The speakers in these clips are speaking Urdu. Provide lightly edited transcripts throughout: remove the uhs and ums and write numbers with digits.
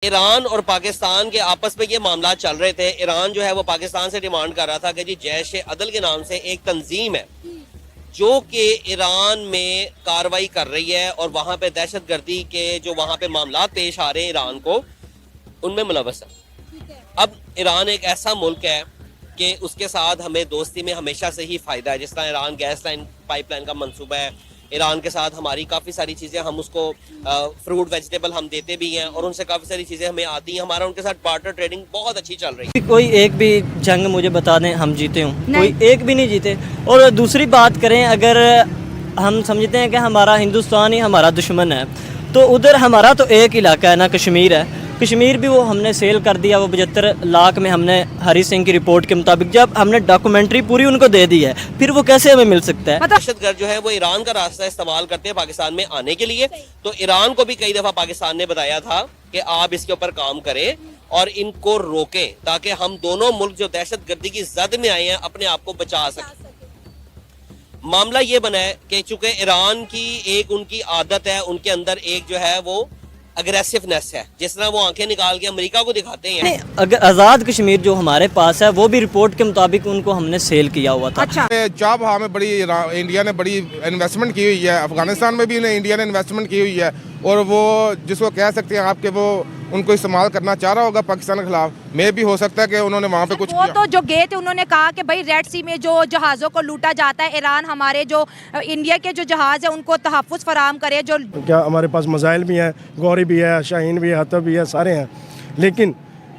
ایران اور پاکستان کے آپس میں یہ معاملات چل رہے تھے. ایران جو ہے وہ پاکستان سے ڈیمانڈ کر رہا تھا کہ جی جیش عدل کے نام سے ایک تنظیم ہے جو کہ ایران میں کاروائی کر رہی ہے اور وہاں پہ دہشت گردی کے جو وہاں پہ معاملات پیش آ رہے ہیں ایران کو ان میں ملوث ہے. اب ایران ایک ایسا ملک ہے کہ اس کے ساتھ ہمیں دوستی میں ہمیشہ سے ہی فائدہ ہے. جس طرح Iran gas line pipe line کا منصوبہ ہے, ایران کے ساتھ ہماری کافی ساری چیزیں, ہم اس کو فروٹ ویجیٹیبل ہم دیتے بھی ہیں اور ان سے کافی ساری چیزیں ہمیں آتی ہیں. ہمارا ان کے ساتھ بارٹر ٹریڈنگ بہت اچھی چل رہی ہے. کوئی ایک بھی جنگ مجھے بتا دیں ہم جیتے ہوں, کوئی ایک بھی نہیں جیتے. اور دوسری بات کریں, اگر ہم سمجھتے ہیں کہ ہمارا ہندوستان ہی ہمارا دشمن ہے تو ادھر ہمارا تو ایک علاقہ ہے نا, کشمیر ہے. کشمیر بھی وہ ہم نے سیل کر دیا, وہ 75 لاکھ میں ہم نے ہری سنگھ کی رپورٹ کے مطابق جب ہم نے ڈاکومنٹری پوری ان کو دے دی ہے, پھر وہ کیسے ہمیں مل سکتا ہے؟ دہشت گرد جو ہے وہ ایران کا راستہ استعمال کرتے ہیں پاکستان میں آنے کے لیے. تو ایران کو بھی کئی دفعہ پاکستان نے بتایا تھا کہ آپ اس کے اوپر کام کریں اور ان کو روکیں تاکہ ہم دونوں ملک جو دہشت گردی کی زد میں آئے ہیں اپنے آپ کو بچا سکیں. معاملہ یہ بنا ہے کہ چونکہ ایران کی ایک ان کی عادت ہے, ان کے اندر ایک جو ہے وہ اگریسونیس ہے, جس طرح وہ آنکھیں نکال کے امریکہ کو دکھاتے ہیں. اگر آزاد کشمیر جو ہمارے پاس ہے وہ بھی رپورٹ کے مطابق ان کو ہم نے سیل کیا ہوا تھا. چاب ہاں میں بڑی انڈیا نے بڑی انویسٹمنٹ کی ہوئی ہے, افغانستان میں بھی انڈیا نے انویسٹمنٹ کی ہوئی ہے, اور وہ جس کو کہہ سکتے ہیں آپ کہ وہ ان کو استعمال کرنا چاہ رہا ہوگا پاکستان کے خلاف. میں بھی ہو سکتا ہے کہ انہوں نے وہاں پہ کچھ وہ تو جو گئے تھے انہوں نے کہا کہ بھائی ریڈ سی میں جو جہازوں کو لوٹا جاتا ہے, ایران ہمارے جو انڈیا کے جو جہاز ہیں ان کو تحفظ فراہم کرے. جو کیا ہمارے پاس میزائل بھی ہیں, گوری بھی ہے, شاہین بھی ہے, حتب بھی ہے, سارے ہیں, لیکن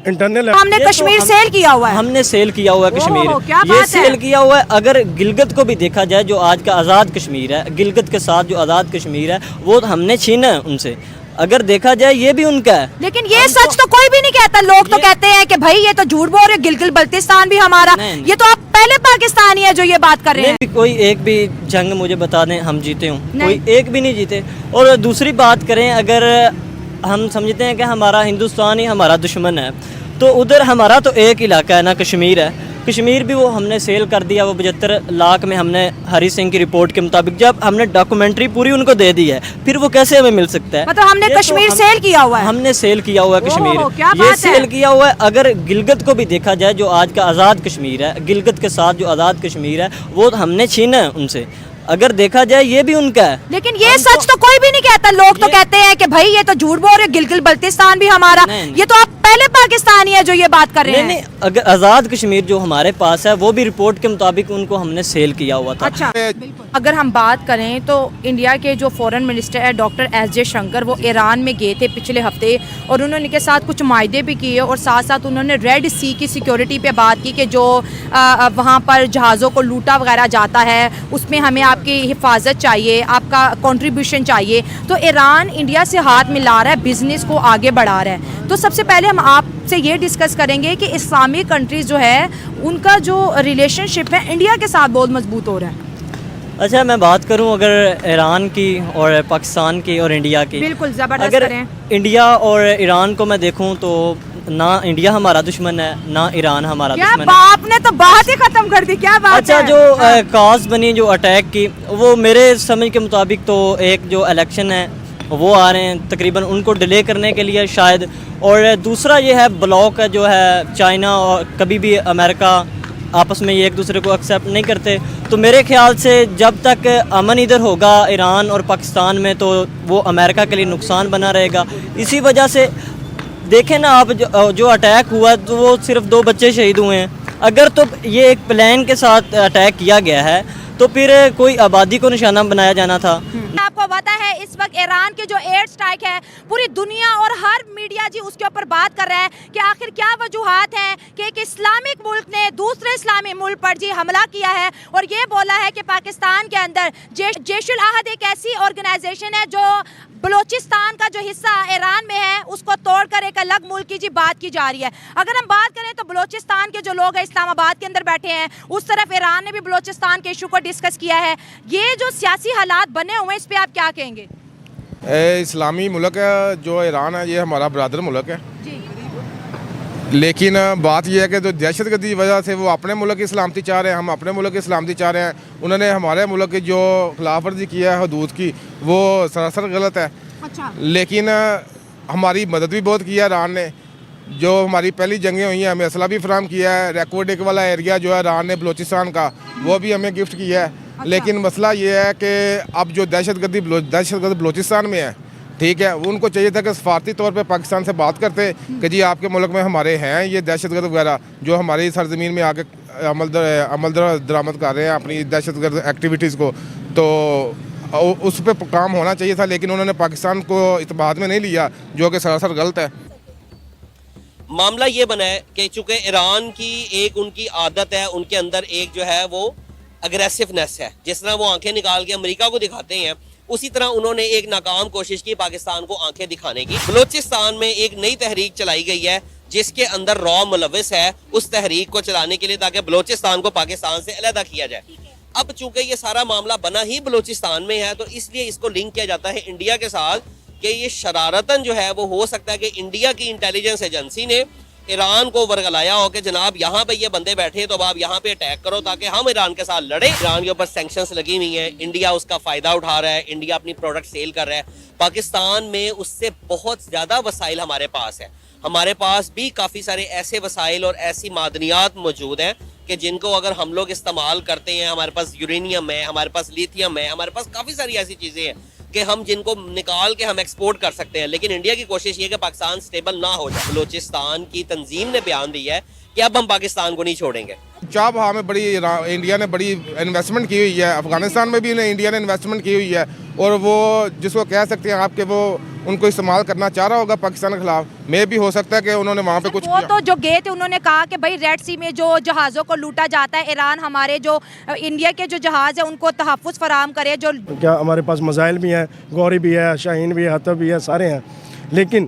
انٹرنل ہم نے کشمیر سیل کیا ہوا ہے. ہم نے سیل کیا ہوا ہے کشمیر, یہ سیل کیا ہوا ہے. اگر گلگت کو بھی دیکھا جائے جو آج کا آزاد کشمیر ہے, گلگت کے ساتھ جو آزاد کشمیر ہے وہ ہم نے چھینا ہے ان سے. اگر دیکھا جائے یہ بھی ان کا ہے, لیکن یہ سچ تو کوئی بھی نہیں کہتا. لوگ تو کہتے ہیں کہ بھائی یہ تو جھوٹ بول رہے, گلگت بلتستان بھی ہمارا. یہ تو آپ پہلے پاکستانی ہے جو یہ بات کر رہے ہیں. کوئی ایک بھی جنگ مجھے بتا دیں ہم جیتے ہوں, کوئی ایک بھی نہیں جیتے. اور دوسری بات کریں, اگر ہم سمجھتے ہیں کہ ہمارا ہندوستان ہی ہمارا دشمن ہے تو ادھر ہمارا تو ایک علاقہ ہے نا, کشمیر ہے. کشمیر بھی وہ ہم نے سیل کر دیا, وہ 75 لاکھ میں ہم نے ہری سنگھ کی رپورٹ کے مطابق جب ہم نے ڈاکومنٹری پوری ان کو دے دی ہے, پھر وہ کیسے ہمیں مل سکتا ہے؟ مطلب ہم نے کشمیر سیل کیا ہوا ہے. ہم نے سیل کیا ہوا ہے کشمیر, یہ سیل کیا ہوا ہے. اگر گلگت کو بھی دیکھا جائے جو آج کا آزاد کشمیر ہے, گلگت کے ساتھ جو آزاد کشمیر ہے وہ ہم نے چھینا ہے ان سے. اگر دیکھا جائے یہ بھی ان کا ہے, لیکن یہ سچ تو کوئی بھی نہیں کہتا. لوگ تو کہتے ہیں کہ بھائی یہ تو جھوٹ بول رہے, گلگت بلتستان بھی ہمارا. یہ تو آپ پہلے پاکستانی ہے جو یہ بات کر رہے ہیں. اگر آزاد کشمیر جو ہمارے پاس ہے وہ بھی رپورٹ کے مطابق ان کو ہم نے سیل کیا ہوا تھا. اچھا, اگر ہم بات کریں تو انڈیا کے جو فورن منسٹر ہے ڈاکٹر ایس جے شنکر, وہ ایران میں گئے تھے پچھلے ہفتے اور انہوں نے کے ساتھ کچھ معاہدے بھی کیے اور ساتھ ساتھ انہوں نے ریڈ سی کی سیکیورٹی پہ بات کی کہ جو وہاں پر جہازوں کو لوٹا وغیرہ جاتا ہے اس میں ہمیں آپ کی حفاظت چاہیے, آپ کا کنٹریبیوشن چاہیے. تو ایران انڈیا سے ہاتھ ملا رہا ہے, بزنس کو آگے بڑھا رہا ہے. تو سب سے پہلے ہم آپ سے یہ ڈسکس کریں گے کہ اسلامی کنٹریز جو ہے ان کا جو ریلیشن شپ ہے انڈیا کے ساتھ بہت مضبوط ہو رہا ہے. اچھا, میں بات کروں اگر ایران کی اور پاکستان کی اور انڈیا کی, بالکل زبردست اگر کریں. انڈیا اور ایران کو میں دیکھوں تو نہ انڈیا ہمارا دشمن ہے نہ ایران ہمارا دشمن ہے. آپ نے تو بات ہی ختم کر دی, کیا بات ہے. اچھا, جو کاز بنی جو اٹیک کی, وہ میرے سمجھ کے مطابق تو ایک جو الیکشن ہے وہ آ رہے ہیں تقریباً ان کو ڈیلے کرنے کے لیے شاید, اور دوسرا یہ ہے بلاک جو ہے چائنا اور کبھی بھی امریکہ آپس میں یہ ایک دوسرے کو ایکسیپٹ نہیں کرتے. تو میرے خیال سے جب تک امن ادھر ہوگا ایران اور پاکستان میں تو وہ امریکہ کے لیے نقصان بنا رہے گا. اسی وجہ سے دیکھیں نا آپ, جو اٹیک ہوا تو وہ صرف 2 بچے شہید ہوئے ہیں. اگر تو یہ ایک پلان کے ساتھ اٹیک کیا گیا ہے تو پھر کوئی آبادی کو نشانہ بنایا جانا تھا. آپ کو پتا ہے اس وقت ایران کے جو ایئر اسٹرائک ہے پوری دنیا اور ہر میڈیا جی اس کے اوپر بات کر رہا ہے کہ آخر کیا وجوہات ہیں کہ ایک اسلامک ملک نے دوسرے اسلامی ملک پر جی حملہ کیا ہے, اور یہ بولا ہے کہ پاکستان کے اندر جیش العہد ایک ایسی آرگنائزیشن ہے جو بلوچستان کا جو حصہ ایران میں ہے اس کو توڑ کر ایک الگ ملک کی جی بات کی جا رہی ہے. اگر ہم بات کریں تو بلوچستان کے جو لوگ ہیں اسلام آباد کے اندر بیٹھے ہیں, اس طرف ایران نے بھی بلوچستان کے ایشو کو ڈسکس کیا ہے. یہ جو سیاسی حالات بنے ہوئے ہیں اس پہ آپ کیا کہیں گے؟ اسلامی ملک ہے جو ایران ہے, یہ ہمارا برادر ملک ہے, لیکن بات یہ ہے کہ جو دہشت گردی کی وجہ سے وہ اپنے ملک کی سلامتی چاہ رہے ہیں, ہم اپنے ملک کی سلامتی چاہ رہے ہیں. انہوں نے ہمارے ملک کی جو خلاف ورزی کی ہے حدود کی وہ سراسر غلط ہے. لیکن ہماری مدد بھی بہت کی ہے ایران نے. جو ہماری پہلی جنگیں ہوئی ہیں ہمیں اسلحہ بھی فراہم کیا ہے. ریکورڈک والا ایریا جو ہے ایران نے بلوچستان کا وہ بھی ہمیں گفٹ کیا ہے. لیکن مسئلہ یہ ہے کہ اب جو دہشت گرد بلوچستان میں ہے, ٹھیک ہے, ان کو چاہیے تھا کہ سفارتی طور پہ پاکستان سے بات کرتے کہ جی آپ کے ملک میں ہمارے ہیں یہ دہشت گرد وغیرہ جو ہماری سرزمین میں آ کے عمل درآمد کر رہے ہیں اپنی دہشت گرد ایکٹیویٹیز کو, تو اس پہ کام ہونا چاہیے تھا. لیکن انہوں نے پاکستان کو اعتماد میں نہیں لیا, جو کہ سراسر غلط ہے. معاملہ یہ بنا ہے کہ چونکہ ایران کی ایک ان کی عادت ہے, ان کے اندر ایک جو ہے وہ اگریسونیس ہے. جس طرح وہ آنکھیں نکال کے امریکہ کو دکھاتے ہیں, اسی طرح انہوں نے ایک ناکام کوشش کی پاکستان کو آنکھیں دکھانے کی. بلوچستان میں ایک نئی تحریک چلائی گئی ہے جس کے اندر را ملوث ہے اس تحریک کو چلانے کے لیے, تاکہ بلوچستان کو پاکستان سے علیحدہ کیا جائے. اب چونکہ یہ سارا معاملہ بنا ہی بلوچستان میں ہے, تو اس لیے اس کو لنک کیا جاتا ہے انڈیا کے ساتھ کہ یہ شرارتاً جو ہے وہ ہو سکتا ہے کہ انڈیا کی انٹیلیجنس ایجنسی نے ایران کو ورگلایا ہو کہ جناب یہاں پہ یہ بندے بیٹھے تو اب آپ یہاں پہ اٹیک کرو تاکہ ہم ایران کے ساتھ لڑیں. ایران کے اوپر سینکشنز لگی ہوئی ہیں, انڈیا اس کا فائدہ اٹھا رہا ہے, انڈیا اپنی پروڈکٹ سیل کر رہا ہے. پاکستان میں اس سے بہت زیادہ وسائل ہمارے پاس ہے. ہمارے پاس بھی کافی سارے ایسے وسائل اور ایسی معدنیات موجود ہیں کہ جن کو اگر ہم لوگ استعمال کرتے ہیں, ہمارے پاس یورینیم ہے, ہمارے پاس لیتھیم ہے, ہمارے پاس کافی ساری ایسی چیزیں ہیں کہ ہم جن کو نکال کے ہم ایکسپورٹ کر سکتے ہیں. لیکن انڈیا کی کوشش یہ کہ پاکستان سٹیبل نہ ہو جائے. بلوچستان کی تنظیم نے بیان دیا ہے کہ اب ہم پاکستان کو نہیں چھوڑیں گے. چاہ بہا میں انڈیا نے بڑی انویسٹمنٹ کی ہوئی ہے. افغانستان میں بھی انڈیا نے انویسٹمنٹ کی ہوئی ہے, اور وہ جس کو کہہ سکتے ہیں آپ کہ وہ ان کو استعمال کرنا چاہ رہا ہوگا پاکستان کے خلاف. میں بھی ہو سکتا ہے کہ انہوں نے وہاں پہ کچھ وہ تو جو گئے تھے انہوں نے کہا کہ بھائی ریڈ سی میں جو جہازوں کو لوٹا جاتا ہے, ایران ہمارے جو انڈیا کے جو جہاز ہیں ان کو تحفظ فراہم کرے. جو کیا ہمارے پاس میزائل بھی ہیں, گوری بھی ہے, شاہین بھی ہے, حتب بھی ہے, سارے ہیں. لیکن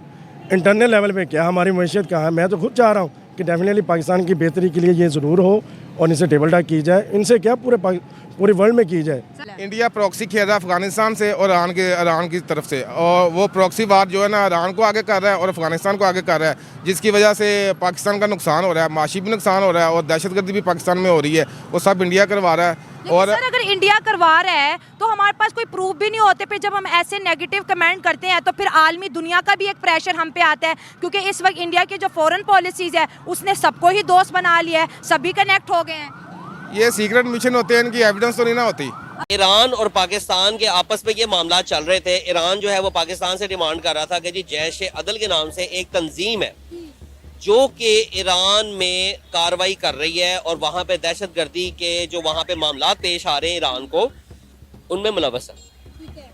انٹرنل لیول پہ کیا ہماری معیشت کہاں ہے؟ میں تو خود چاہ رہا ہوں کہ ڈیفینیٹلی پاکستان کی بہتری کے لیے یہ ضرور ہو اور ان سے ٹیبل ٹاک کی جائے. ان سے کیا پورے ورلڈ میں کی جائے. انڈیا پروکسی کھیل رہا ہے افغانستان سے اور ایران کی طرف سے, اور وہ پروکسی وار جو ہے نا ایران کو آگے کر رہا ہے اور افغانستان کو آگے کر رہا ہے, جس کی وجہ سے پاکستان کا نقصان ہو رہا ہے, معاشی بھی نقصان ہو رہا ہے, اور دہشت گردی بھی پاکستان میں ہو رہی ہے. وہ سب انڈیا کروا رہا ہے. اور سر اگر انڈیا کروا رہا ہے تو ہمارے پاس کوئی پروف بھی نہیں ہوتے. پھر جب ہم ایسے نیگیٹو کمنٹ کرتے ہیں تو پھر عالمی دنیا کا بھی ایک پریشر ہم پہ آتا ہے, کیونکہ اس وقت انڈیا کی جو فورن پالیسیز ہے اس نے سب کو ہی دوست بنا لیا ہے, سبھی کنیکٹ ہو گئے ہیں. یہ سیکرٹ مشن ہوتے ہیں, ان کی ایویڈنس تو نہیں نہ ہوتی. ایران اور پاکستان کے آپس میں یہ معاملات چل رہے تھے. ایران جو ہے وہ پاکستان سے ڈیمانڈ کر رہا تھا کہ جی جیش عدل کے نام سے ایک تنظیم ہے جو کہ ایران میں کاروائی کر رہی ہے, اور وہاں پہ دہشت گردی کے جو وہاں پہ معاملات پیش آ رہے ہیں ایران کو, ان میں ملوث ہے.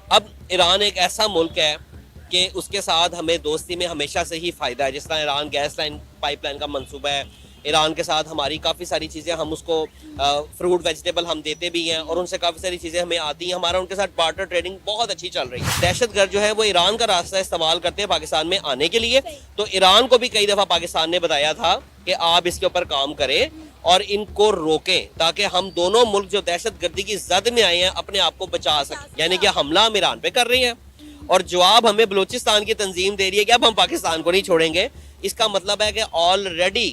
اب ایران ایک ایسا ملک ہے کہ اس کے ساتھ ہمیں دوستی میں ہمیشہ سے ہی فائدہ ہے. جس طرح Iran gas line pipe line کا منصوبہ ہے, ایران کے ساتھ ہماری کافی ساری چیزیں, ہم اس کو فروٹ ویجیٹیبل ہم دیتے بھی ہیں, اور ان سے کافی ساری چیزیں ہمیں آتی ہیں. ہمارا ان کے ساتھ بارٹر ٹریڈنگ بہت اچھی چل رہی ہے. دہشت گرد جو ہے وہ ایران کا راستہ استعمال کرتے ہیں پاکستان میں آنے کے لیے. تو ایران کو بھی کئی دفعہ پاکستان نے بتایا تھا کہ آپ اس کے اوپر کام کریں اور ان کو روکیں, تاکہ ہم دونوں ملک جو دہشت گردی کی زد میں آئے ہیں اپنے آپ کو بچا سکیں. یعنی کہ حملہ ہم ایران پہ کر رہی ہیں اور جواب ہمیں بلوچستان کی تنظیم دے رہی ہے کہ اب ہم پاکستان کو نہیں چھوڑیں گے. اس کا مطلب ہے کہ آلریڈی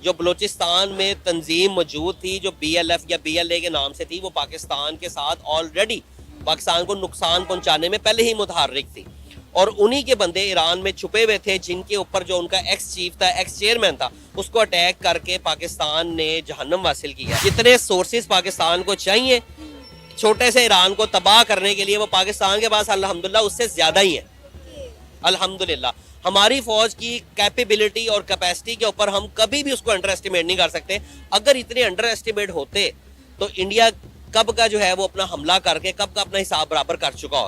جو بلوچستان میں تنظیم موجود تھی, جو BLF یا BLA کے نام سے تھی, وہ پاکستان کے ساتھ آلریڈی پاکستان کو نقصان پہنچانے میں پہلے ہی متحرک تھی, اور انہی کے بندے ایران میں چھپے ہوئے تھے, جن کے اوپر جو ان کا ایکس چیف تھا, ایکس چیئرمین تھا, اس کو اٹیک کر کے پاکستان نے جہنم حاصل کیا. جتنے سورسز پاکستان کو چاہیے چھوٹے سے ایران کو تباہ کرنے کے لیے, وہ پاکستان کے پاس الحمدللہ اس سے زیادہ ہی ہیں. الحمدللہ ہماری فوج کی کیپیبلٹی اور کیپیسٹی کے اوپر ہم کبھی بھی اس کو انڈر ایسٹیمیٹ نہیں کر سکتے. اگر اتنے انڈر ایسٹیمیٹ ہوتے تو انڈیا کب کا جو ہے وہ اپنا حملہ کر کے کب کا اپنا حساب برابر کر چکا ہوتا.